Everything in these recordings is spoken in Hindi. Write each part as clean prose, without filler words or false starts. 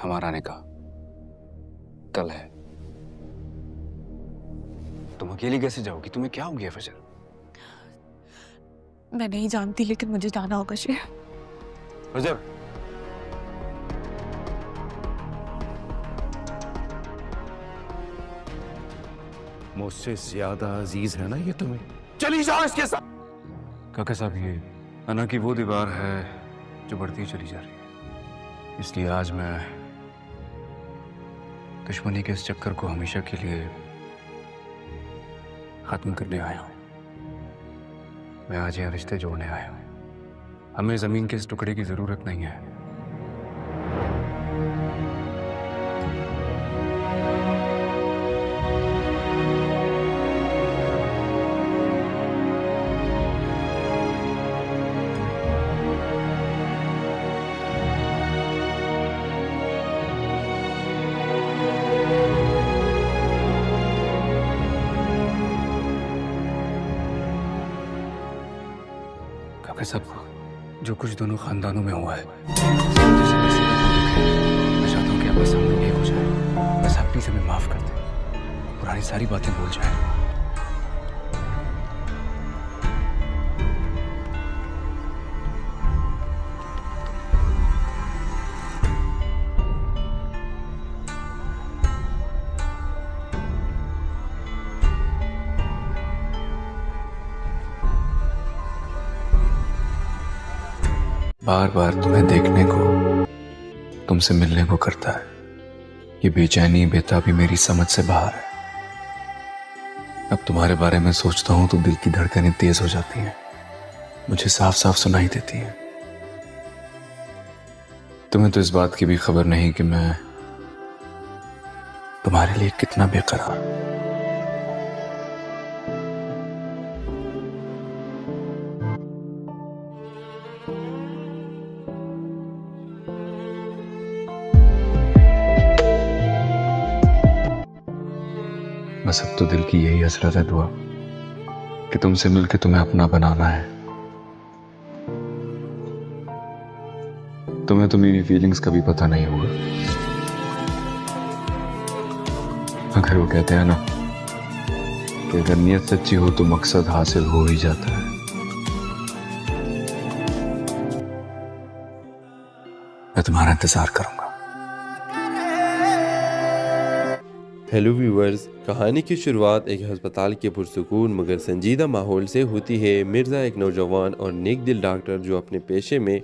हमारा निकाह कल है। तुम अकेली कैसे जाओगी? तुम्हें क्या हो गया फजर? मैं नहीं जानती, लेकिन मुझे जाना होगा शेर। फजर, मुझसे ज्यादा अजीज है ना ये तुम्हें? चली जाओ इसके साथ। काका साहब, ये अना की वो दीवार है जो बढ़ती ही चली जा रही है, इसलिए आज मैं दुश्मनी के इस चक्कर को हमेशा के लिए खत्म करने आया हूं। मैं आज यहाँ रिश्ते जोड़ने आया हूं। हमें जमीन के इस टुकड़े की जरूरत नहीं है। काका साहब, जो कुछ दोनों खानदानों में हुआ है, मैं चाहता हूँ कि आपस हम लोग एक हो जाए। बस आप प्लीज हमें माफ कर दें, पुरानी सारी बातें भूल जाएं। बार बार तुम्हें देखने को, तुमसे मिलने को करता है। ये बेचैनी बेताबी मेरी समझ से बाहर है। अब तुम्हारे बारे में सोचता हूं तो दिल की धड़कनें तेज हो जाती हैं, मुझे साफ साफ सुनाई देती हैं। तुम्हें तो इस बात की भी खबर नहीं कि मैं तुम्हारे लिए कितना बेकरार हूं। बस अब तो दिल की यही हसरत है दुआ कि तुमसे मिलकर तुम्हें अपना बनाना है। तुम्हें तो मेरी फीलिंग्स का भी पता नहीं होगा, अगर वो कहते हैं ना कि अगर नीयत सच्ची हो तो मकसद हासिल हो ही जाता है। मैं तुम्हारा इंतजार करूंगा। हेलो व्यूवर्स, कहानी की शुरुआत एक हस्पताल के पुरसुकून मगर संजीदा माहौल से होती है। मिर्ज़ा एक नौजवान और नेक दिल डॉक्टर जो अपने पेशे में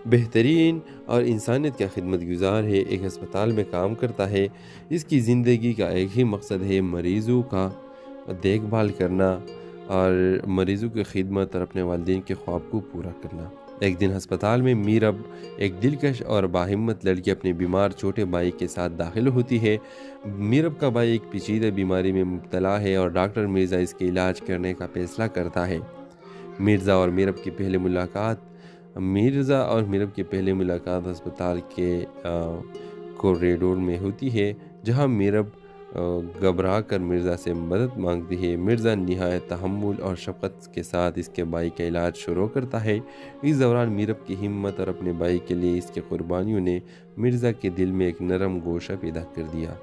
बेहतरीन और इंसानियत का खिदमतगुजार है, एक अस्पताल में काम करता है। इसकी ज़िंदगी का एक ही मकसद है, मरीज़ों का देखभाल करना और मरीज़ों की खिदमत और अपने वालिदैन के ख्वाब को पूरा करना। एक दिन अस्पताल में मीरब, एक दिलकश और बाहिम्मत लड़की, अपने बीमार छोटे भाई के साथ दाखिल होती है। मीरब का भाई एक पेचीदा बीमारी में मुब्तला है और डॉक्टर मिर्ज़ा इसके इलाज करने का फैसला करता है। मिर्ज़ा और मीरब की पहली मुलाकात अस्पताल के कॉरिडोर में होती है, जहां मीरब घबरा कर मिर्ज़ा से मदद मांगती है। मिर्ज़ा निहायत तहम्मुल और शफ़क़त के साथ इसके भाई का इलाज शुरू करता है। इस दौरान मीरब की हिम्मत और अपने भाई के लिए इसकी कुर्बानियों ने मिर्ज़ा के दिल में एक नरम गोशा पैदा कर दिया।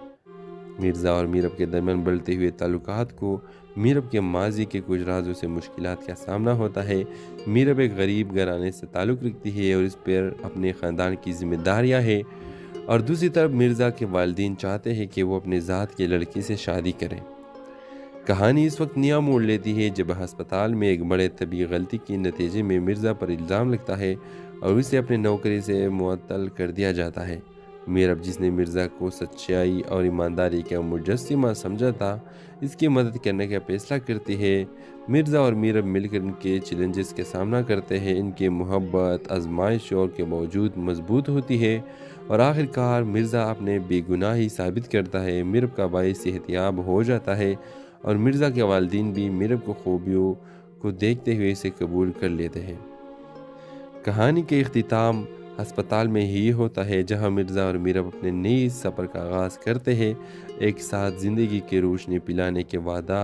मिर्ज़ा और मीरब के दरमियान बढ़ते हुए ताल्लुकात को मीरब के माजी के कुछ राजों से मुश्किलात का सामना होता है। मीरब एक गरीब घराने से ताल्लुक़ रखती है और इस पर अपने ख़ानदान की जिम्मेदारियाँ हैं, और दूसरी तरफ मिर्ज़ा के वालिदैन चाहते हैं कि वो अपने ज़ात की लड़की से शादी करें। कहानी इस वक्त नया मोड़ लेती है जब अस्पताल में एक बड़े तबी गलती के नतीजे में मिर्ज़ा पर इल्ज़ाम लगता है और उसे अपनी नौकरी से मुअत्तल कर दिया जाता है। मीरब, जिसने मिर्ज़ा को सच्चाई और ईमानदारी का मुजस्सिमा समझा था, इसकी मदद करने का फैसला करती है। मिर्ज़ा और मीरब मिलकर इनके चैलेंजेस का सामना करते हैं। इनकी मोहब्बत आजमाइशों के बावजूद मजबूत होती है और आखिरकार मिर्ज़ा अपने बेगुनाही साबित करता है। मीरब का भाई सेहतियाब हो जाता है और मिर्ज़ा के वालिदैन भी मीरब को खूबियों को देखते हुए इसे कबूल कर लेते हैं। कहानी के इख्तिताम अस्पताल में ही होता है, जहां मिर्ज़ा और मीरब अपने नए सफ़र का आगाज़ करते हैं, एक साथ ज़िंदगी की रोशनी पिलाने के वादा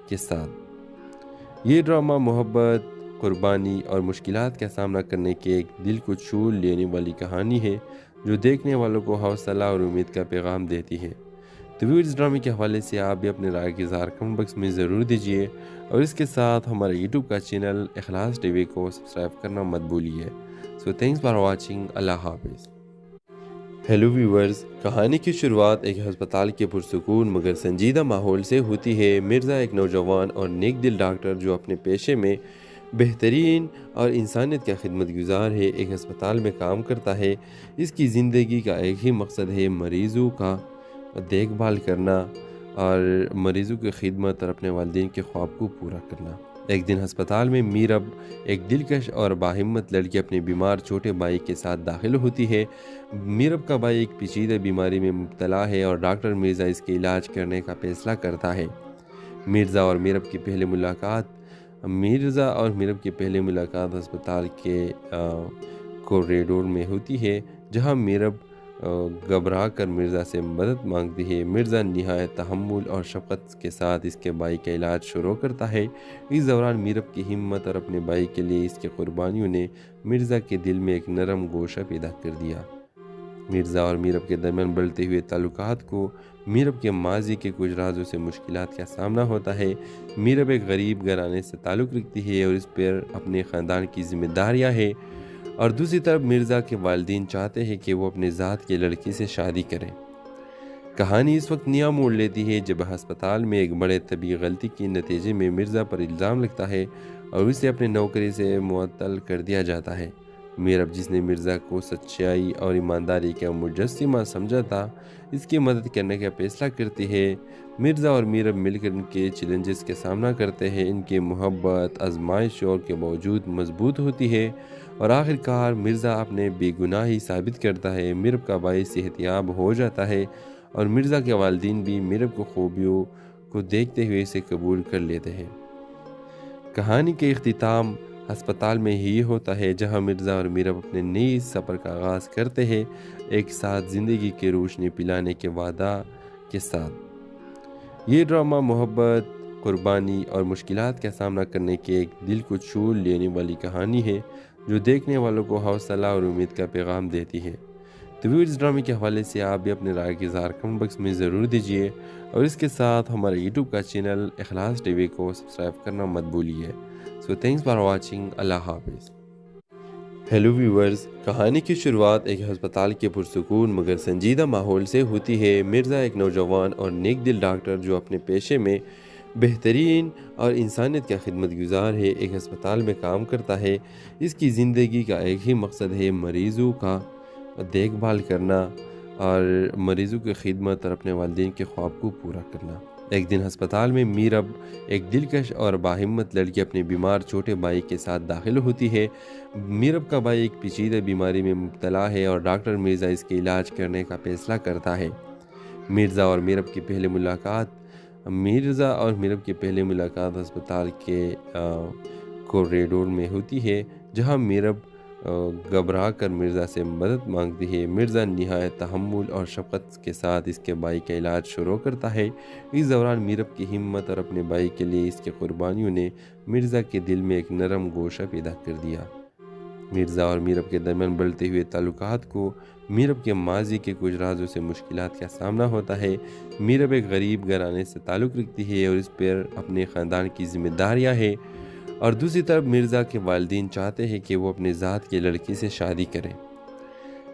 के साथ। ये ड्रामा मोहब्बत, कुर्बानी और मुश्किलात का सामना करने के एक दिल को छू लेने वाली कहानी है, जो देखने वालों को हौसला और उम्मीद का पैगाम देती है। तो व्यूअर्स, इस ड्रामे के हवाले से आप भी अपने राय के इज़हार कमेंट बॉक्स में ज़रूर दीजिए और इसके साथ हमारे यूट्यूब का चैनल इखलास टीवी को सब्सक्राइब करना मत भूलिए। So thanks for watching. अल्लाह हाफिज़। हेलो व्यूअर्स, कहानी की शुरुआत एक अस्पताल के पुरसुकून मगर संजीदा माहौल से होती है। मिर्ज़ा एक नौजवान और नेक दिल डॉक्टर जो अपने पेशे में बेहतरीन और इंसानियत का खिदमतगुजार है, एक अस्पताल में काम करता है। इसकी ज़िंदगी का एक ही मकसद है, मरीज़ों का देखभाल करना और मरीज़ों की खिदमत और अपने वालिदैन के ख्वाब को पूरा करना। एक दिन अस्पताल में मीरब, एक दिलकश और बाहिम्मत लड़की, अपने बीमार छोटे भाई के साथ दाखिल होती है। मीरब का भाई एक पेचीदा बीमारी में मुब्तला है और डॉक्टर मिर्ज़ा इसके इलाज करने का फैसला करता है। मिर्ज़ा और मीरब की पहली मुलाकात अस्पताल के कॉरिडोर में होती है, जहां मीरब घबरा कर मिर्ज़ा से मदद मांगती है। मिर्ज़ा निहायत तहम्मुल और शफ़क़त के साथ इसके भाई का इलाज शुरू करता है। इस दौरान मीरब की हिम्मत और अपने भाई के लिए इसकी कुर्बानियों ने मिर्ज़ा के दिल में एक नरम गोशा पैदा कर दिया। मिर्ज़ा और मीरब के दरमियान बढ़ते हुए ताल्लुकात को मीरब के माजी के कुछ राजों से मुश्किलात का सामना होता है। मीरब एक गरीब घराने से ताल्लुक़ रखती है और इस पर अपने ख़ानदान की जिम्मेदारियाँ हैं, और दूसरी तरफ मिर्ज़ा के वालिदैन चाहते हैं कि वो अपने ज़ात की लड़की से शादी करें। कहानी इस वक्त नया मोड़ लेती है जब अस्पताल में एक बड़े तबी गलती के नतीजे में मिर्ज़ा पर इल्ज़ाम लगता है और उसे अपनी नौकरी से मुअत्तल कर दिया जाता है। मीरब, जिसने मिर्ज़ा को सच्चाई और ईमानदारी का मुजस्सिमा समझा था, इसकी मदद करने का फैसला करती है। मिर्ज़ा और मीरब मिलकर इनके चैलेंजेस का सामना करते हैं। इनकी मोहब्बत आजमाइशों के बावजूद मजबूत होती है और आखिरकार मिर्ज़ा अपने बेगुनाही साबित करता है। मीरब का भाई सेहतियाब हो जाता है और मिर्ज़ा के वालिदैन भी मीरब को खूबियों को देखते हुए इसे कबूल कर लेते हैं। कहानी के इख्तिताम अस्पताल में ही होता है, जहां मिर्ज़ा और मीरब अपने नए सफ़र का आगाज़ करते हैं, एक साथ ज़िंदगी की रोशनी पिलाने के वादा के साथ। ये ड्रामा मोहब्बत, कुर्बानी और मुश्किलात का सामना करने के एक दिल को छू लेने वाली कहानी है, जो देखने वालों को हौसला और उम्मीद का पैगाम देती है। तो व्यूअर्स, इस ड्रामे के हवाले से आप भी अपने राय के इज़हार कमेंट बॉक्स में ज़रूर दीजिए और इसके साथ हमारे यूट्यूब का चैनल इखलास टीवी को सब्सक्राइब करना मत भूलिए। So thanks for watching. अल्लाह हाफिज़। हेलो व्यूअर्स, कहानी की शुरुआत एक अस्पताल के पुरसुकून मगर संजीदा माहौल से होती है। मिर्ज़ा एक नौजवान और नेक दिल डॉक्टर जो अपने पेशे में बेहतरीन और इंसानियत का खिदमतगुजार है, एक अस्पताल में काम करता है। इसकी ज़िंदगी का एक ही मकसद है, मरीज़ों का देखभाल करना और मरीज़ों की खिदमत और अपने वालिदैन के ख्वाब को पूरा करना। एक दिन अस्पताल में मीरब, एक दिलकश और बाहिम्मत लड़की, अपने बीमार छोटे भाई के साथ दाखिल होती है। मीरब का भाई एक पेचीदा बीमारी में मुब्तला है और डॉक्टर मिर्ज़ा इसके इलाज करने का फैसला करता है। मिर्ज़ा और मीरब की पहली मुलाकात अस्पताल के कॉरिडोर में होती है, जहां मीरब घबरा कर मिर्ज़ा से मदद मांगती है। मिर्ज़ा निहायत तहम्मुल और शफ़क़त के साथ इसके भाई का इलाज शुरू करता है। इस दौरान मीरब की हिम्मत और अपने भाई के लिए इसकी कुर्बानियों ने मिर्ज़ा के दिल में एक नरम गोशा पैदा कर दिया। मिर्ज़ा और मीरब के दरमियान बढ़ते हुए ताल्लुकात को मीरब के माजी के कुछ राजों से मुश्किलात का सामना होता है। मीरब एक गरीब घराने से ताल्लुक़ रखती है और इस पर अपने ख़ानदान की जिम्मेदारियाँ हैं, और दूसरी तरफ मिर्ज़ा के वालिदैन चाहते हैं कि वो अपने ज़ात की लड़की से शादी करें।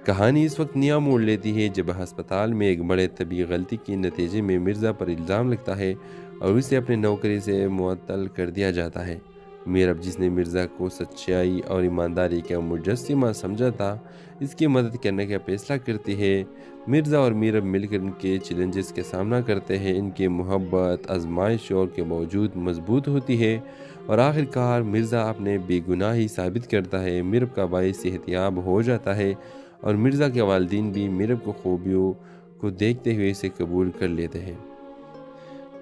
कहानी इस वक्त नया मोड़ लेती है जब अस्पताल में एक बड़े तबी गलती के नतीजे में मिर्ज़ा पर इल्ज़ाम लगता है और उसे अपनी नौकरी से मुअत्तल कर दिया जाता है। मीरब, जिसने मिर्ज़ा को सच्चाई और ईमानदारी का मुजस्सिमा समझा था, इसकी मदद करने का फैसला करती है। मिर्ज़ा और मीरब मिलकर इनके चैलेंजेस का सामना करते हैं। इनकी मोहब्बत आजमाइशों के बावजूद मजबूत होती है और आखिरकार मिर्ज़ा अपने बेगुनाही साबित करता है। मीरब का भाई सेहतियाब हो जाता है और मिर्ज़ा के वालिदैन भी मीरब को खूबियों को देखते हुए इसे कबूल कर लेते हैं।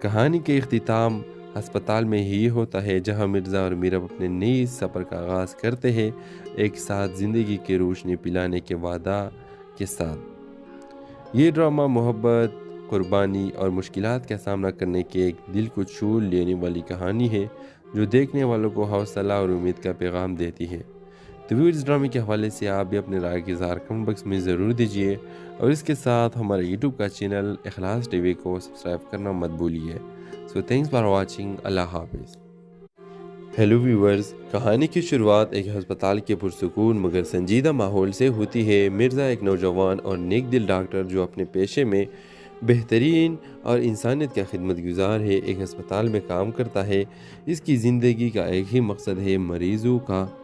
कहानी के इख्तिताम अस्पताल में ही होता है, जहां मिर्ज़ा और मीरब अपने नए सफ़र का आगाज़ करते हैं, एक साथ ज़िंदगी की रोशनी पिलाने के वादा के साथ। ये ड्रामा मोहब्बत, कुर्बानी और मुश्किलात का सामना करने के एक दिल को छू लेने वाली कहानी है, जो देखने वालों को हौसला और उम्मीद का पैगाम देती है। तो व्यू इस ड्रामे के हवाले से आप भी अपने राय की इज़हार कमेंट बॉक्स में ज़रूर दीजिए और इसके साथ हमारे यूट्यूब का चैनल इखलास टीवी को सब्सक्राइब करना मत भूलिए। So thanks for watching. अल्लाह हाफिज़। हेलो व्यूवर्स, कहानी की शुरुआत एक अस्पताल के पुरसुकून मगर संजीदा माहौल से होती है। मिर्ज़ा एक नौजवान और नेक दिल डॉक्टर जो अपने पेशे में बेहतरीन और इंसानियत का खिदमतगुजार है, एक अस्पताल में काम करता है। इसकी ज़िंदगी का एक ही मकसद है, मरीज़ों का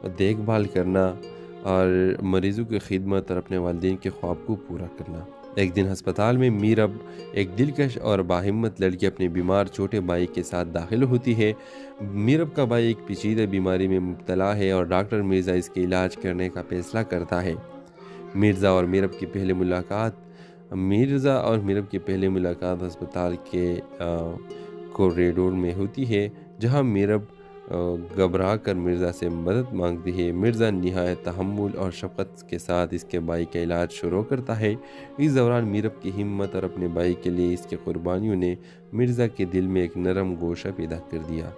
देखभाल करना और मरीज़ों की खिदमत और अपने वालिदैन के ख्वाब को पूरा करना। एक दिन अस्पताल में मीरब, एक दिलकश और बाहिम्मत लड़की, अपने बीमार छोटे भाई के साथ दाखिल होती है। मीरब का भाई एक पेचीदा बीमारी में मुब्तला है और डॉक्टर मिर्ज़ा इसके इलाज करने का फैसला करता है। मिर्ज़ा और मीरब की पहली मुलाकात अस्पताल के कॉरिडोर में होती है, जहां मीरब घबरा कर मिर्ज़ा से मदद मांगती है। मिर्ज़ा निहायत तहम्मुल और शफ़क़त के साथ इसके भाई का इलाज शुरू करता है। इस दौरान मीरब की हिम्मत और अपने भाई के लिए इसकी कुर्बानियों ने मिर्ज़ा के दिल में एक नरम गोशा पैदा कर दिया।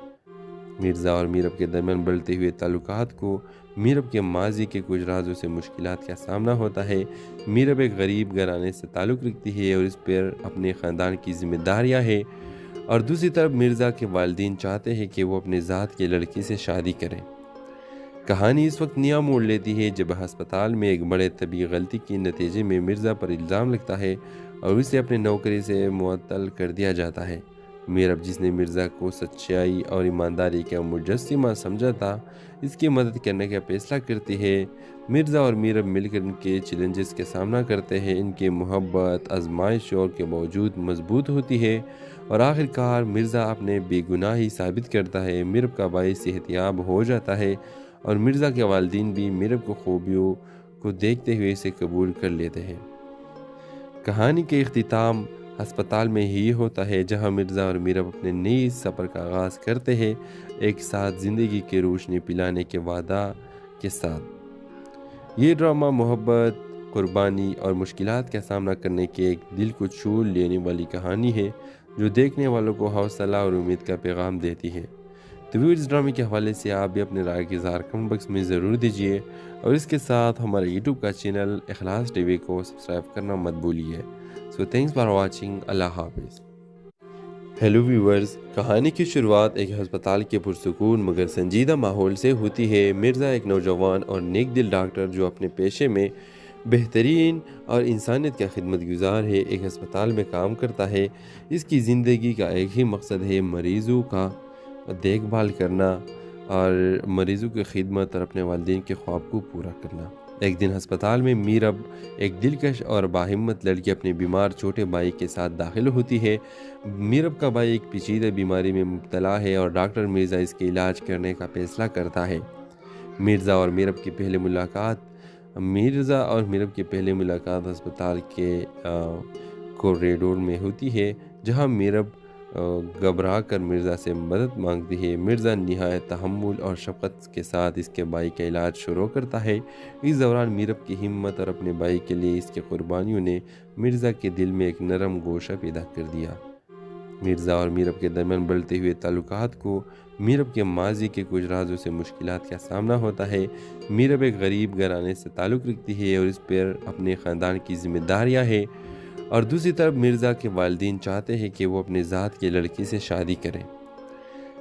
मिर्ज़ा और मीरब के दरमियान बढ़ते हुए ताल्लुकात को मीरब के माजी के कुछ राजों से मुश्किलात का सामना होता है। मीरब एक गरीब घराने से ताल्लुक़ रखती है और इस पर अपने ख़ानदान की जिम्मेदारियाँ हैं, और दूसरी तरफ मिर्ज़ा के वालिदैन चाहते हैं कि वो अपने ज़ात की लड़की से शादी करें। कहानी इस वक्त नया मोड़ लेती है जब अस्पताल में एक बड़े तबी गलती के नतीजे में मिर्ज़ा पर इल्ज़ाम लगता है और उसे अपने नौकरी से मुअत्तल कर दिया जाता है। मीरब, जिसने मिर्ज़ा को सच्चाई और ईमानदारी का मुजस्सिमा समझा था, इसकी मदद करने का फैसला करती है। मिर्ज़ा और मीरब मिलकर इनके चैलेंजेस का सामना करते हैं। इनकी मोहब्बत आजमाइशों के बावजूद मजबूत होती है और आखिरकार मिर्ज़ा अपने बेगुनाही साबित करता है। मीरब का भाई सेहतियाब हो जाता है और मिर्ज़ा के वालिदैन भी मीरब को खूबियों को देखते हुए इसे कबूल कर लेते हैं। कहानी के इख्तिताम अस्पताल में ही होता है, जहां मिर्ज़ा और मीरब अपने नए सफ़र का आगाज़ करते हैं, एक साथ ज़िंदगी की रोशनी पिलाने के वादा के साथ। ये ड्रामा मोहब्बत, कुर्बानी और मुश्किलात का सामना करने के एक दिल को छू लेने वाली कहानी है, जो देखने वालों को हौसला और उम्मीद का पैगाम देती है। तो व्यू इस ड्रामे के हवाले से आप भी अपने राय की इज़हार कमेंट बॉक्स में ज़रूर दीजिए और इसके साथ हमारे यूट्यूब का चैनल इखलास टीवी को सब्सक्राइब करना मत भूलिए। So thanks for watching. अल्लाह हाफिज़। हेलो व्यूवर्स, कहानी की शुरुआत एक अस्पताल के पुरसुकून मगर संजीदा माहौल से होती है। मिर्ज़ा एक नौजवान और नेक दिल डॉक्टर जो अपने पेशे में बेहतरीन और इंसानियत का खिदमतगुजार है, एक अस्पताल में काम करता है। इसकी ज़िंदगी का एक ही मकसद है, मरीज़ों का देखभाल करना और मरीज़ों की खिदमत और अपने वालिदैन के ख्वाब को पूरा करना। एक दिन अस्पताल में मीरब, एक दिलकश और बाहिम्मत लड़की, अपने बीमार छोटे भाई के साथ दाखिल होती है। मीरब का भाई एक पेचीदा बीमारी में मुब्तला है और डॉक्टर मिर्ज़ा इसके इलाज करने का फैसला करता है। मिर्ज़ा और मीरब की पहली मुलाकात अस्पताल के कॉरिडोर में होती है, जहां मीरब घबरा कर मिर्ज़ा से मदद मांगती है। मिर्ज़ा निहायत तहम्मुल और शफ़क़त के साथ इसके भाई का इलाज शुरू करता है। इस दौरान मीरब की हिम्मत और अपने भाई के लिए इसकी कुर्बानियों ने मिर्ज़ा के दिल में एक नरम गोशा पैदा कर दिया। मिर्ज़ा और मीरब के दरमियान बढ़ते हुए ताल्लुकात को मीरब के माजी के कुछ राजों से मुश्किलात का सामना होता है। मीरब एक गरीब घराने से ताल्लुक़ रखती है और इस पर अपने ख़ानदान की जिम्मेदारियाँ हैं, और दूसरी तरफ मिर्ज़ा के वालिदैन चाहते हैं कि वो अपने ज़ात की लड़की से शादी करें।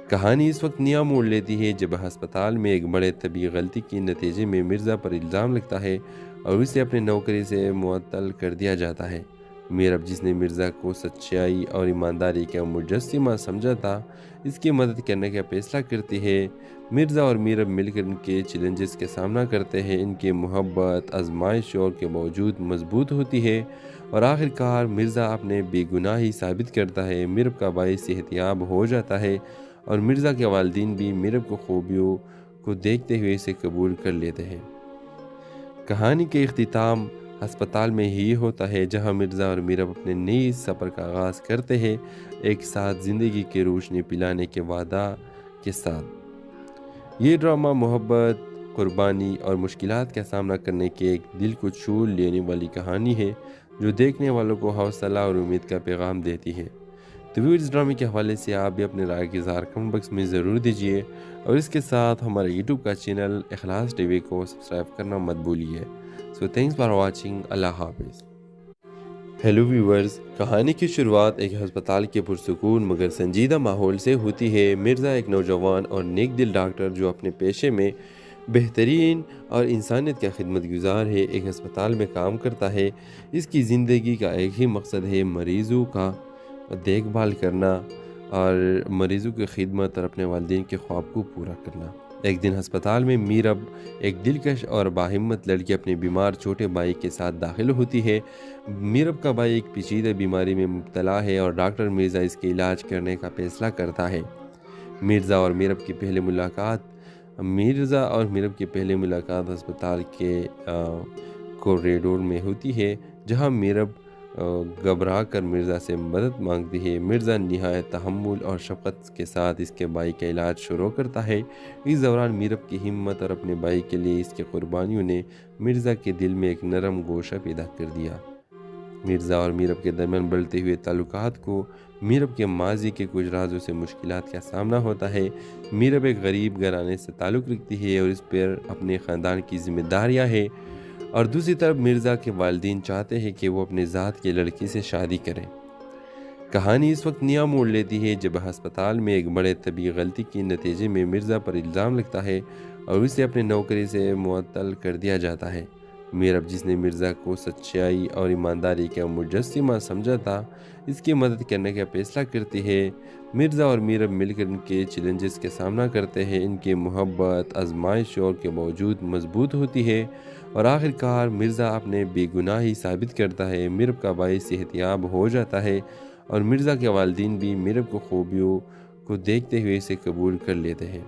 कहानी इस वक्त नया मोड़ लेती है जब अस्पताल में एक बड़े तबी गलती के नतीजे में मिर्ज़ा पर इल्ज़ाम लगता है और उसे अपने नौकरी से मुअत्तल कर दिया जाता है। मीरब, जिसने मिर्ज़ा को सच्चाई और ईमानदारी का मुजस्सिमा समझा था, इसकी मदद करने का फैसला करती है। मिर्ज़ा और मीरब मिलकर इनके चैलेंजेस का सामना करते हैं। इनकी मोहब्बत आजमाइशों के बावजूद मजबूत होती है और आखिरकार मिर्ज़ा अपने बेगुनाही साबित करता है। मीरब का भाई सेहतियाब हो जाता है और मिर्ज़ा के वालिदैन भी मीरब को खूबियों को देखते हुए इसे कबूल कर लेते हैं। कहानी के इख्तिताम अस्पताल में ही होता है, जहां मिर्ज़ा और मीरब अपने नए सफ़र का आगाज़ करते हैं, एक साथ ज़िंदगी की रोशनी पिलाने के वादा के साथ। ये ड्रामा मोहब्बत, कुर्बानी और मुश्किलात का सामना करने के एक दिल को छू लेने वाली कहानी है, जो देखने वालों को हौसला और उम्मीद का पैगाम देती है। तो व्यूअर्स इस ड्रामे के हवाले से आप भी अपने राय के इज़हार कमेंट बॉक्स में ज़रूर दीजिए और इसके साथ हमारे यूट्यूब का चैनल इखलास टीवी को सब्सक्राइब करना मत भूलिए। So thanks for watching. अल्लाह हाफिज़। हेलो व्यूअर्स, कहानी की शुरुआत एक अस्पताल के पुरसुकून मगर संजीदा माहौल से होती है। मिर्ज़ा एक नौजवान और नेक दिल डॉक्टर जो अपने पेशे में बेहतरीन और इंसानियत का खिदमतगुजार है, एक अस्पताल में काम करता है। इसकी ज़िंदगी का एक ही मकसद है, मरीज़ों का देखभाल करना और मरीज़ों की खिदमत और अपने वालिदैन के ख्वाब को पूरा करना। एक दिन अस्पताल में मीरब, एक दिलकश और बाहिम्मत लड़की, अपने बीमार छोटे भाई के साथ दाखिल होती है। मीरब का भाई एक पेचीदा बीमारी में मुब्तला है और डॉक्टर मिर्ज़ा इसके इलाज करने का फैसला करता है। मिर्ज़ा और मीरब की पहली मुलाकात अस्पताल के कॉरिडोर में होती है, जहां मीरब घबरा कर मिर्ज़ा से मदद मांगती है। मिर्ज़ा निहायत तहम्मुल और शफ़क़त के साथ इसके भाई का इलाज शुरू करता है। इस दौरान मीरब की हिम्मत और अपने भाई के लिए इसकी कुर्बानियों ने मिर्ज़ा के दिल में एक नरम गोशा पैदा कर दिया। मिर्ज़ा और मीरब के दरमियान बढ़ते हुए ताल्लुकात को मीरब के माजी के कुछ राजों से मुश्किलात का सामना होता है। मीरब एक गरीब घराने से ताल्लुक़ रखती है और इस पर अपने ख़ानदान की जिम्मेदारियाँ हैं, और दूसरी तरफ मिर्ज़ा के वालिदैन चाहते हैं कि वो अपने ज़ात की लड़की से शादी करें। कहानी इस वक्त नया मोड़ लेती है जब अस्पताल में एक बड़े तबी गलती के नतीजे में मिर्ज़ा पर इल्ज़ाम लगता है और उसे अपने नौकरी से मुअत्तल कर दिया जाता है। मीरब, जिसने मिर्ज़ा को सच्चाई और ईमानदारी का मुजस्सिमा समझा था, इसकी मदद करने का फैसला करती है। मिर्ज़ा और मीरब मिलकर इनके चैलेंजेस का सामना करते हैं। इनकी मोहब्बत आजमाइशों के बावजूद मजबूत होती है और आखिरकार मिर्ज़ा अपने बेगुनाही साबित करता है। मीरब का भाई सेहतियाब हो जाता है और मिर्ज़ा के वालिदैन भी मीरब को खूबियों को देखते हुए इसे कबूल कर लेते हैं।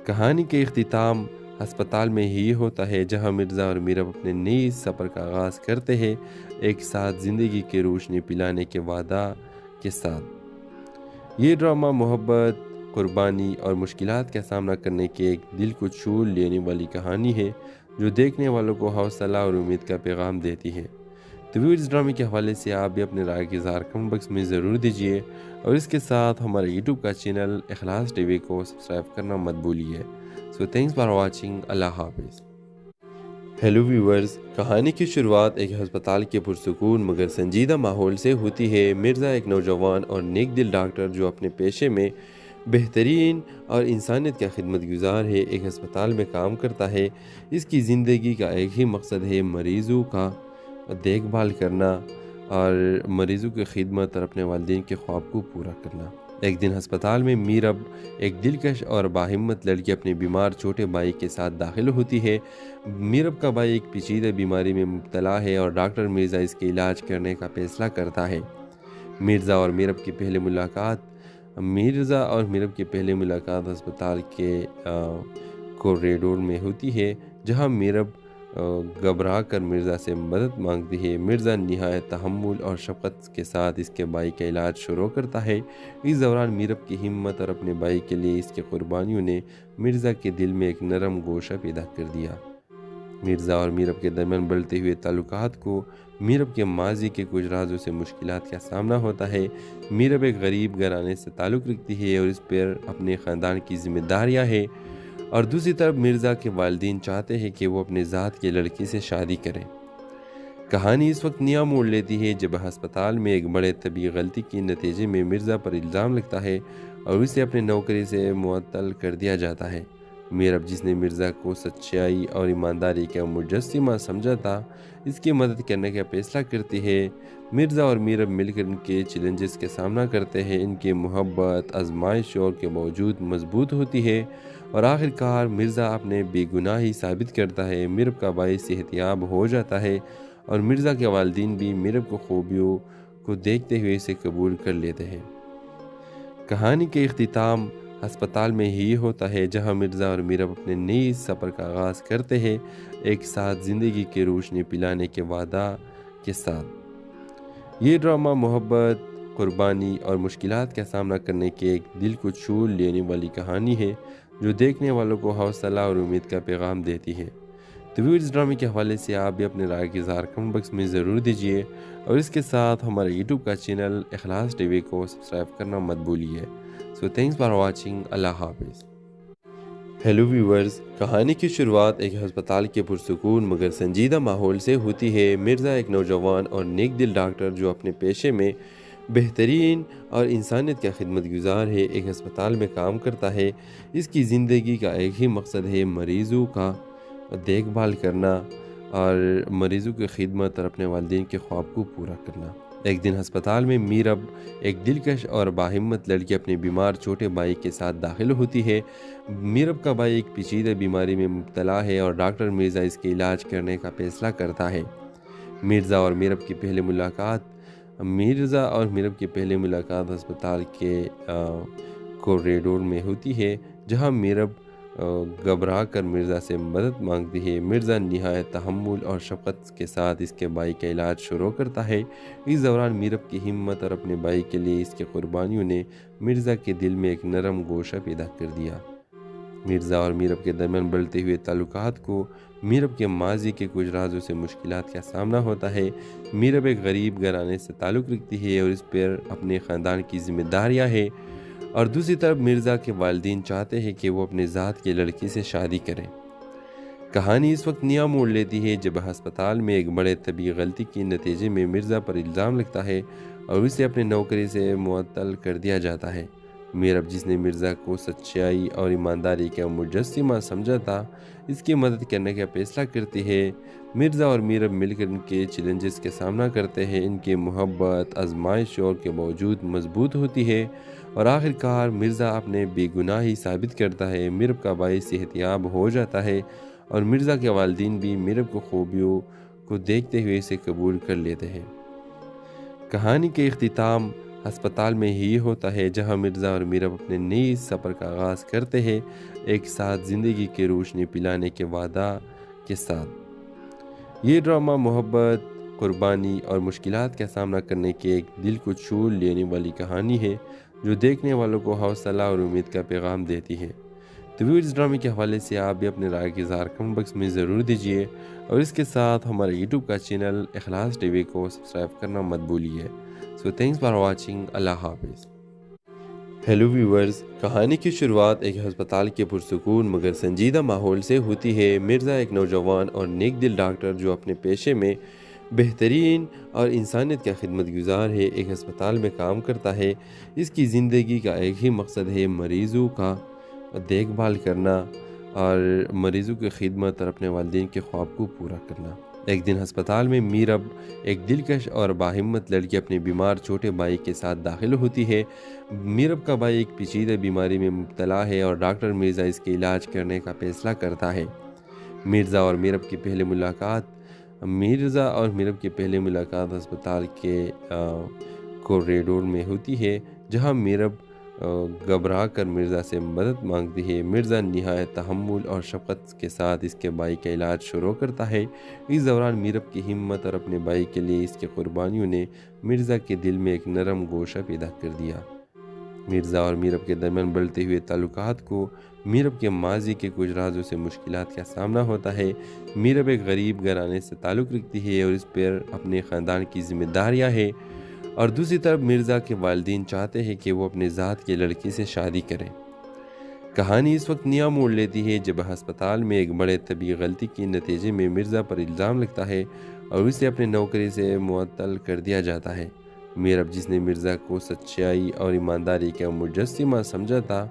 कहानी के इख्तिताम अस्पताल में ही होता है, जहां मिर्ज़ा और मीरब अपने नए सफ़र का आगाज़ करते हैं, एक साथ ज़िंदगी की रोशनी पिलाने के वादा के साथ। ये ड्रामा मोहब्बत, कुर्बानी और मुश्किलात का सामना करने के एक दिल को छू लेने वाली कहानी है, जो देखने वालों को हौसला और उम्मीद का पैगाम देती है। तो व्यूअर्स, इस ड्रामे के हवाले से आप भी अपने राय के इज़हार कमेंट बॉक्स में ज़रूर दीजिए और इसके साथ हमारे यूट्यूब का चैनल इखलास टीवी को सब्सक्राइब करना मत भूलिए। So thanks for watching. अल्लाह हाफिज़। हेलो व्यूअर्स, कहानी की शुरुआत एक अस्पताल के पुरसुकून मगर संजीदा माहौल से होती है। मिर्ज़ा एक नौजवान और नेक दिल डॉक्टर जो अपने पेशे में बेहतरीन और इंसानियत का खिदमतगुजार है, एक अस्पताल में काम करता है। इसकी ज़िंदगी का एक ही मकसद है, मरीज़ों का देखभाल करना और मरीज़ों की खिदमत और अपने वालिदैन के ख्वाब को पूरा करना। एक दिन अस्पताल में मीरब, एक दिलकश और बाहिम्मत लड़की, अपने बीमार छोटे भाई के साथ दाखिल होती है। मीरब का भाई एक पेचीदा बीमारी में मुब्तला है और डॉक्टर मिर्ज़ा इसके इलाज करने का फैसला करता है। मिर्ज़ा और मीरब की पहली मुलाकात अस्पताल के कॉरिडोर में होती है, जहां मीरब घबरा कर मिर्ज़ा से मदद मांगती है। मिर्ज़ा निहायत तहम्मुल और शफ़क़त के साथ इसके भाई का इलाज शुरू करता है। इस दौरान मीरब की हिम्मत और अपने भाई के लिए इसकी कुर्बानियों ने मिर्ज़ा के दिल में एक नरम गोशा पैदा कर दिया। मिर्ज़ा और मीरब के दरमियान बढ़ते हुए ताल्लुकात को मीरब के माजी के कुछ राजों से मुश्किलात का सामना होता है। मीरब एक गरीब घराने से ताल्लुक़ रखती है और इस पर अपने ख़ानदान की जिम्मेदारियाँ हैं, और दूसरी तरफ मिर्ज़ा के वालिदैन चाहते हैं कि वो अपने ज़ात की लड़की से शादी करें। कहानी इस वक्त नया मोड़ लेती है जब अस्पताल में एक बड़े तबी गलती के नतीजे में मिर्ज़ा पर इल्ज़ाम लगता है और उसे अपने नौकरी से मुअत्तल कर दिया जाता है। मीरब, जिसने मिर्ज़ा को सच्चाई और ईमानदारी का मुजस्सिमा समझा था, इसकी मदद करने का फैसला करती है। मिर्ज़ा और मीरब मिलकर इनके चैलेंजेस का सामना करते हैं। इनकी मोहब्बत आजमाइशों के बावजूद मजबूत होती है और आखिरकार मिर्ज़ा अपने बेगुनाही साबित करता है। मीरब का भाई सेहतियाब हो जाता है और मिर्ज़ा के वालिदैन भी मीरब को खूबियों को देखते हुए इसे कबूल कर लेते हैं। कहानी के इख्तिताम अस्पताल में ही होता है, जहां मिर्ज़ा और मीरब अपने नए सफ़र का आगाज़ करते हैं, एक साथ ज़िंदगी की रोशनी पिलाने के वादा के साथ। ये ड्रामा मोहब्बत, कुर्बानी और मुश्किलात का सामना करने के एक दिल को छू लेने वाली कहानी है, जो देखने वालों को हौसला और उम्मीद का पैगाम देती है। तो भी इस ड्रामे के हवाले से आप भी अपने राय की इज़हार कमेंट बॉक्स में ज़रूर दीजिए और इसके साथ हमारे यूट्यूब का चैनल इखलास टीवी को सब्सक्राइब करना मत भूलिए। So thanks for watching. अल्लाह हाफिज़। हेलो व्यूवर्स, कहानी की शुरुआत एक अस्पताल के पुरसुकून मगर संजीदा माहौल से होती है। मिर्ज़ा एक नौजवान और नेक दिल डॉक्टर जो अपने पेशे में बेहतरीन और इंसानियत का खिदमतगुजार है, एक अस्पताल में काम करता है। इसकी ज़िंदगी का एक ही मकसद है, मरीज़ों का देखभाल करना और मरीज़ों की खिदमत और अपने वालिदैन के ख्वाब को पूरा करना। एक दिन अस्पताल में मीरब, एक दिलकश और बाहिम्मत लड़की, अपने बीमार छोटे भाई के साथ दाखिल होती है। मीरब का भाई एक पेचीदा बीमारी में मुब्तला है और डॉक्टर मिर्ज़ा इसके इलाज करने का फैसला करता है। मिर्ज़ा और मीरब की पहली मुलाकात अस्पताल के कॉरिडोर में होती है, जहां मीरब घबरा कर मिर्ज़ा से मदद मांगती है। मिर्ज़ा निहायत तहम्मुल और शफ़क़त के साथ इसके भाई का इलाज शुरू करता है। इस दौरान मीरब की हिम्मत और अपने भाई के लिए इसकी कुर्बानियों ने मिर्ज़ा के दिल में एक नरम गोशा पैदा कर दिया। मिर्ज़ा और मीरब के दरमियान बढ़ते हुए ताल्लुकात को मीरब के माजी के कुछ राजों से मुश्किलात का सामना होता है। मीरब एक गरीब घराने से ताल्लुक़ रखती है और इस पर अपने ख़ानदान की जिम्मेदारियाँ हैं, और दूसरी तरफ मिर्ज़ा के वालिदैन चाहते हैं कि वो अपने ज़ात की लड़की से शादी करें। कहानी इस वक्त नया मोड़ लेती है जब अस्पताल में एक बड़े तबी गलती के नतीजे में मिर्ज़ा पर इल्ज़ाम लगता है और उसे अपने नौकरी से मुअत्तल कर दिया जाता है। मीरब, जिसने मिर्ज़ा को सच्चाई और ईमानदारी का मुजस्सिमा समझा था, इसकी मदद करने का फैसला करती है। मिर्ज़ा और मीरब मिलकर इनके चैलेंजेस का सामना करते हैं। इनकी मोहब्बत आजमाइशों के बावजूद मजबूत होती है और आखिरकार मिर्ज़ा अपने बेगुनाही साबित करता है। मीरब का भाई सेहतियाब हो जाता है और मिर्ज़ा के वालिदैन भी मीरब को खूबियों को देखते हुए इसे कबूल कर लेते हैं। कहानी के इख्तिताम अस्पताल में ही होता है, जहां मिर्ज़ा और मीरब अपने नए सफ़र का आगाज़ करते हैं, एक साथ ज़िंदगी की रोशनी पिलाने के वादा के साथ। ये ड्रामा मोहब्बत, कुर्बानी और मुश्किलात का सामना करने की एक दिल को छू लेने वाली कहानी है, जो देखने वालों को हौसला और उम्मीद का पैगाम देती है। तो भी इस ड्रामे के हवाले से आप भी अपने राय की इज़हार कमेंट बॉक्स में ज़रूर दीजिए और इसके साथ हमारे यूट्यूब का चैनल इखलास टीवी को सब्सक्राइब करना मत भूलिए। So thanks for watching. अल्लाह हाफिज़। हेलो व्यूवर्स, कहानी की शुरुआत एक अस्पताल के पुरसुकून मगर संजीदा माहौल से होती है। मिर्ज़ा एक नौजवान और नेक दिल डॉक्टर जो अपने पेशे में बेहतरीन और इंसानियत का खिदमतगुजार है, एक अस्पताल में काम करता है। इसकी ज़िंदगी का एक ही मकसद है, मरीज़ों का देखभाल करना और मरीज़ों की खिदमत और अपने वालिदैन के ख्वाब को पूरा करना। एक दिन अस्पताल में मीरब, एक दिलकश और बाहिम्मत लड़की, अपने बीमार छोटे भाई के साथ दाखिल होती है। मीरब का भाई एक पेचीदा बीमारी में मुब्तला है और डॉक्टर मिर्ज़ा इसके इलाज करने का फैसला करता है। मिर्ज़ा और मीरब की पहली मुलाकात अस्पताल के कॉरिडोर में होती है, जहां मीरब घबरा कर मिर्ज़ा से मदद मांगती है। मिर्ज़ा निहायत तहम्मुल और शफ़क़त के साथ इसके भाई का इलाज शुरू करता है। इस दौरान मीरब की हिम्मत और अपने भाई के लिए इसकी कुर्बानियों ने मिर्ज़ा के दिल में एक नरम गोशा पैदा कर दिया। मिर्ज़ा और मीरब के दरमियान बढ़ते हुए ताल्लुकात को मीरब के माजी के कुछ राजों से मुश्किलात का सामना होता है। मीरब एक गरीब घराने से ताल्लुक़ रखती है और इस पर अपने ख़ानदान की जिम्मेदारियाँ हैं, और दूसरी तरफ मिर्ज़ा के वालिदैन चाहते हैं कि वो अपने ज़ात की लड़की से शादी करें। कहानी इस वक्त नया मोड़ लेती है जब अस्पताल में एक बड़े तबी गलती के नतीजे में मिर्ज़ा पर इल्ज़ाम लगता है और उसे अपने नौकरी से मुअत्तल कर दिया जाता है। मीरब, जिसने मिर्ज़ा को सच्चाई और ईमानदारी का मुजस्सिमा समझा था,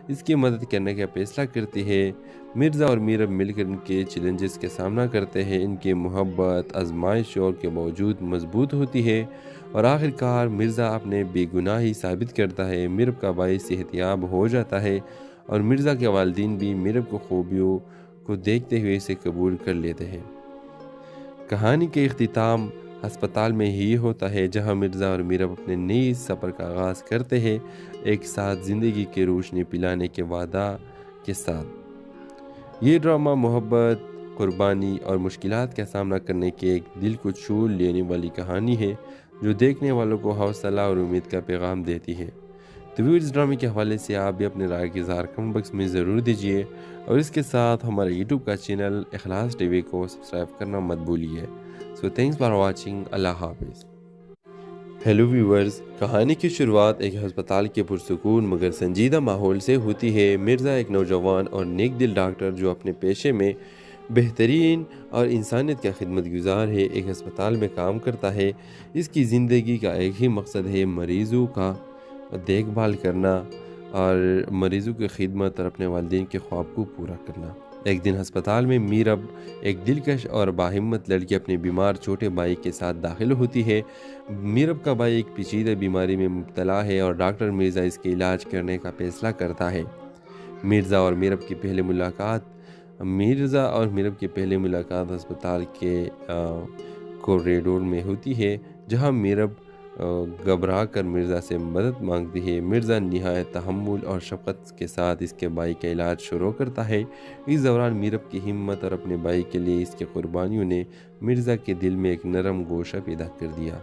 इसकी मदद करने का फैसला करती है। मिर्ज़ा और मीरब मिलकर इनके चैलेंजेस का सामना करते हैं। इनकी मोहब्बत आजमाइशों के बावजूद मजबूत होती है और आखिरकार मिर्ज़ा अपने बेगुनाही साबित करता है। मीरब का भाई सेहतियाब हो जाता है और मिर्ज़ा के वालिदैन भी मीरब को खूबियों को देखते हुए इसे कबूल कर लेते हैं। कहानी के इख्तिताम अस्पताल में ही होता है, जहां मिर्ज़ा और मीरब अपने नए सफ़र का आगाज़ करते हैं, एक साथ ज़िंदगी की रोशनी पिलाने के वादा के साथ। ये ड्रामा मोहब्बत, कुर्बानी और मुश्किलात का सामना करने की एक दिल को छू लेने वाली कहानी है, जो देखने वालों को हौसला और उम्मीद का पैगाम देती है। तो व्यूअर्स इस ड्रामे के हवाले से आप भी अपने राय के इज़हार कमेंट बॉक्स में ज़रूर दीजिए और इसके साथ हमारे यूट्यूब का चैनल इखलास टीवी को सब्सक्राइब करना मत भूलिए। So thanks for watching. अल्लाह हाफिज़। हेलो व्यूअर्स, कहानी की शुरुआत एक अस्पताल के पुरसुकून मगर संजीदा माहौल से होती है। मिर्ज़ा एक नौजवान और नेक दिल डॉक्टर जो अपने पेशे में बेहतरीन और इंसानियत का खिदमतगुजार है, एक अस्पताल में काम करता है। इसकी ज़िंदगी का एक ही मकसद है, मरीज़ों का देखभाल करना और मरीज़ों की खिदमत और अपने वालिदैन के ख्वाब को पूरा करना। एक दिन अस्पताल में मीरब, एक दिलकश और बाहिम्मत लड़की, अपने बीमार छोटे भाई के साथ दाखिल होती है। मीरब का भाई एक पेचीदा बीमारी में मुब्तला है और डॉक्टर मिर्ज़ा इसके इलाज करने का फैसला करता है। मिर्ज़ा और मीरब की पहली मुलाकात अस्पताल के कॉरिडोर में होती है, जहां मीरब घबरा कर मिर्ज़ा से मदद मांगती है। मिर्ज़ा निहायत तहम्मुल और शफ़क़त के साथ इसके भाई का इलाज शुरू करता है। इस दौरान मीरब की हिम्मत और अपने भाई के लिए इसकी कुर्बानियों ने मिर्ज़ा के दिल में एक नरम गोशा पैदा कर दिया।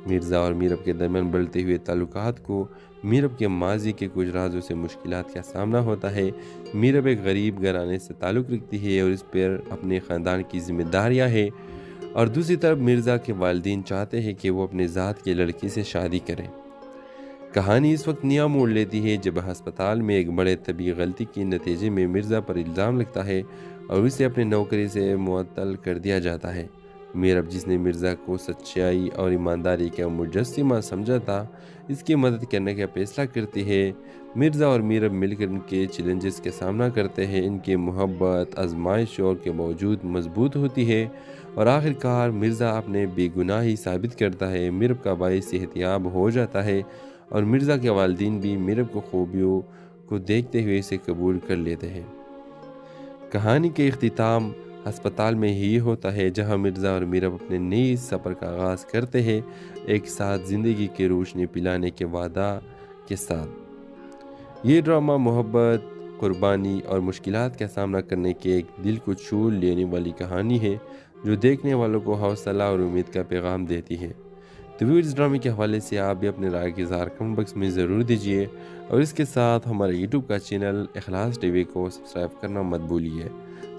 मिर्ज़ा और मीरब के दरमियान बढ़ते हुए ताल्लुकात को मीरब के माजी के कुछ राजों से मुश्किलात का सामना होता है। मीरब एक गरीब घराने से ताल्लुक़ रखती है और इस पर अपने ख़ानदान की जिम्मेदारियाँ हैं, और दूसरी तरफ मिर्ज़ा के वालिदैन चाहते हैं कि वो अपने ज़ात की लड़की से शादी करें। कहानी इस वक्त नया मोड़ लेती है जब अस्पताल में एक बड़े तबी गलती के नतीजे में मिर्ज़ा पर इल्ज़ाम लगता है और उसे अपनी नौकरी से मुअत्तल कर दिया जाता है। मीरब, जिसने मिर्ज़ा को सच्चाई और ईमानदारी का मुजस्सिमा समझा था, इसकी मदद करने का फैसला करती है। मिर्ज़ा और मीरब मिलकर इनके चैलेंजेस का सामना करते हैं। इनकी मोहब्बत आजमाइश और के बावजूद मजबूत होती है और आखिरकार मिर्ज़ा अपने बेगुनाही साबित करता है। मीरब का भाई सेहतियाब हो जाता है और मिर्ज़ा के वालिदैन भी मीरब को खूबियों को देखते हुए इसे कबूल कर लेते हैं। कहानी के इख्तिताम अस्पताल में ही होता है, जहां मिर्ज़ा और मीरब अपने नए सफ़र का आगाज़ करते हैं, एक साथ ज़िंदगी की रोशनी पिलाने के वादा के साथ। ये ड्रामा मोहब्बत, कुर्बानी और मुश्किलात का सामना करने के एक दिल को छू लेने वाली कहानी है, जो देखने वालों को हौसला और उम्मीद का पैगाम देती है। तो व्यूअर्स इस ड्रामे के हवाले से आप भी अपने राय के इज़हार कमेंट बॉक्स में ज़रूर दीजिए और इसके साथ हमारे यूट्यूब का चैनल इखलास टीवी को सब्सक्राइब करना मत भूलिए।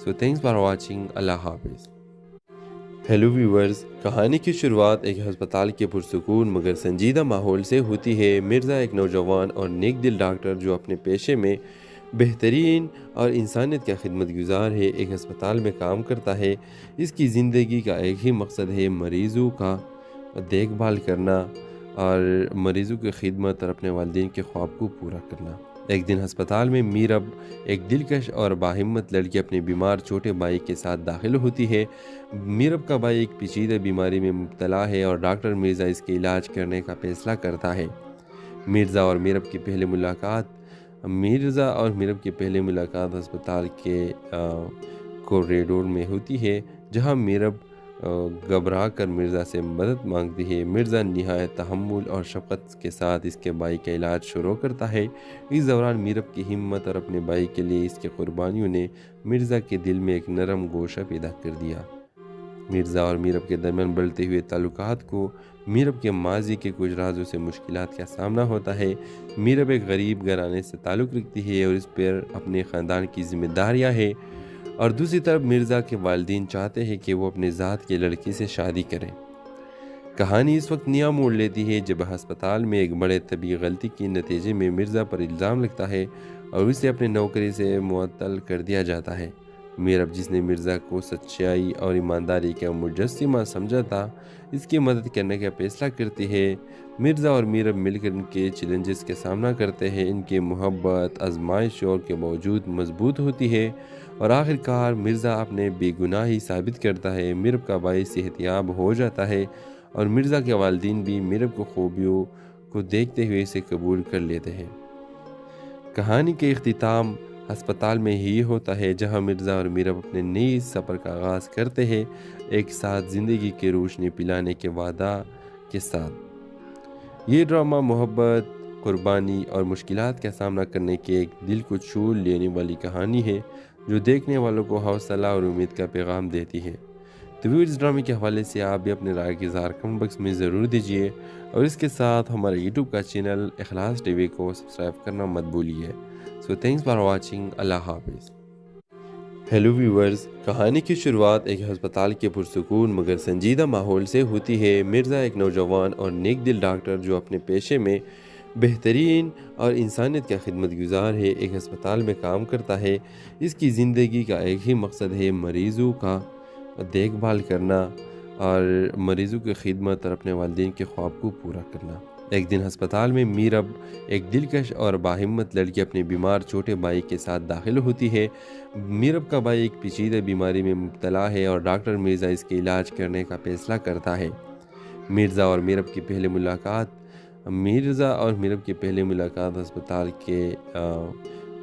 So thanks for watching. अल्लाह हाफिज़। हेलो व्यूअर्स, कहानी की शुरुआत एक अस्पताल के पुरसुकून मगर संजीदा माहौल से होती है। मिर्ज़ा एक नौजवान और नेक दिल डॉक्टर जो अपने पेशे में बेहतरीन और इंसानियत का खिदमतगुजार है, एक अस्पताल में काम करता है। इसकी ज़िंदगी का एक ही मकसद है, मरीज़ों का देखभाल करना और मरीज़ों की खिदमत और अपने वालिदैन के ख्वाब को पूरा करना। एक दिन अस्पताल में मीरब, एक दिलकश और बाहिम्मत लड़की, अपने बीमार छोटे भाई के साथ दाखिल होती है। मीरब का भाई एक पेचीदा बीमारी में मुब्तला है और डॉक्टर मिर्ज़ा इसके इलाज करने का फैसला करता है। मिर्ज़ा और मीरब की पहली मुलाकात अस्पताल के कॉरिडोर में होती है, जहां मीरब घबरा कर मिर्ज़ा से मदद मांगती है। मिर्ज़ा निहायत तहम्मुल और शफ़क़त के साथ इसके भाई का इलाज शुरू करता है। इस दौरान मीरब की हिम्मत और अपने भाई के लिए इसकी कुर्बानियों ने मिर्ज़ा के दिल में एक नरम गोशा पैदा कर दिया। मिर्ज़ा और मीरब के दरमियान बढ़ते हुए ताल्लुकात को मीरब के माजी के कुछ राजों से मुश्किलात का सामना होता है। मीरब एक गरीब घराने से ताल्लुक़ रखती है और इस पर अपने ख़ानदान की जिम्मेदारियाँ हैं, और दूसरी तरफ मिर्ज़ा के वालिदैन चाहते हैं कि वो अपने ज़ात की लड़की से शादी करें। कहानी इस वक्त नया मोड़ लेती है जब अस्पताल में एक बड़े तबी गलती के नतीजे में मिर्ज़ा पर इल्ज़ाम लगता है और उसे अपनी नौकरी से मुअत्तल कर दिया जाता है। मीरब, जिसने मिर्ज़ा को सच्चाई और ईमानदारी का मुजस्सिमा समझा था, इसकी मदद करने का फैसला करती है। मिर्ज़ा और मीरब मिलकर इनके चैलेंजेस का सामना करते हैं। इनकी मोहब्बत आजमाइश और के बावजूद मजबूत होती है और आखिरकार मिर्ज़ा अपने बेगुनाही साबित करता है। मीरब का भाई सेहतियाब हो जाता है और मिर्ज़ा के वालिदैन भी मीरब को खूबियों को देखते हुए इसे कबूल कर लेते हैं। कहानी के इख्तिताम अस्पताल में ही होता है, जहां मिर्ज़ा और मीरब अपने नए सफ़र का आगाज़ करते हैं, एक साथ ज़िंदगी की रोशनी पिलाने के वादा के साथ। ये ड्रामा मोहब्बत, कुर्बानी और मुश्किलात का सामना करने के एक दिल को छू लेने वाली कहानी है, जो देखने वालों को हौसला और उम्मीद का पैगाम देती है। तो व्यूअर्स, इस ड्रामे के हवाले से आप भी अपने राय की इज़हार कमेंट बॉक्स में ज़रूर दीजिए और इसके साथ हमारे यूट्यूब का चैनल इखलास टीवी को सब्सक्राइब करना मत भूलिए। So thanks for watching. अल्लाह हाफिज़। हेलो व्यूवर्स, कहानी की शुरुआत एक अस्पताल के पुरसुकून मगर संजीदा माहौल से होती है। मिर्ज़ा एक नौजवान और नेक दिल डॉक्टर जो अपने पेशे में बेहतरीन और इंसानियत का खिदमत गुजार है, एक अस्पताल में काम करता है। इसकी ज़िंदगी का एक ही मकसद है, मरीज़ों का देखभाल करना और मरीज़ों की खिदमत और अपने वालिदैन के ख्वाब को पूरा करना। एक दिन अस्पताल में मीरब, एक दिलकश और बाहिम्मत लड़की, अपने बीमार छोटे भाई के साथ दाखिल होती है। मीरब का भाई एक पेचीदा बीमारी में मुब्तला है और डॉक्टर मिर्ज़ा इसके इलाज करने का फैसला करता है। मिर्ज़ा और मीरब की पहली मुलाकात अस्पताल के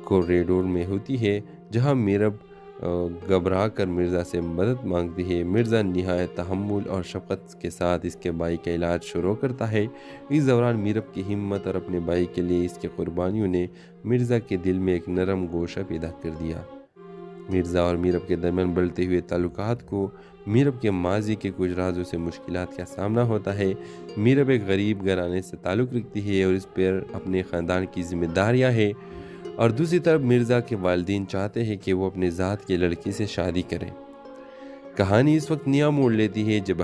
कॉरिडोर में होती है, जहां मीरब घबरा कर मिर्ज़ा से मदद मांगती है। मिर्ज़ा निहायत तहम्मुल और शफ़क़त के साथ इसके भाई का इलाज शुरू करता है। इस दौरान मीरब की हिम्मत और अपने भाई के लिए इसकी कुर्बानियों ने मिर्ज़ा के दिल में एक नरम गोशा पैदा कर दिया। मिर्ज़ा और मीरब के दरमियान बढ़ते हुए ताल्लुकात को मीरब के माजी के कुछ राजों से मुश्किलात का सामना होता है। मीरब एक गरीब घराने से ताल्लुक़ रखती है और इस पर अपने ख़ानदान की जिम्मेदारियाँ हैं, और दूसरी तरफ मिर्ज़ा के वालिदैन चाहते हैं कि वो अपने ज़ात की लड़की से शादी करें। कहानी इस वक्त नया मोड़ लेती है जब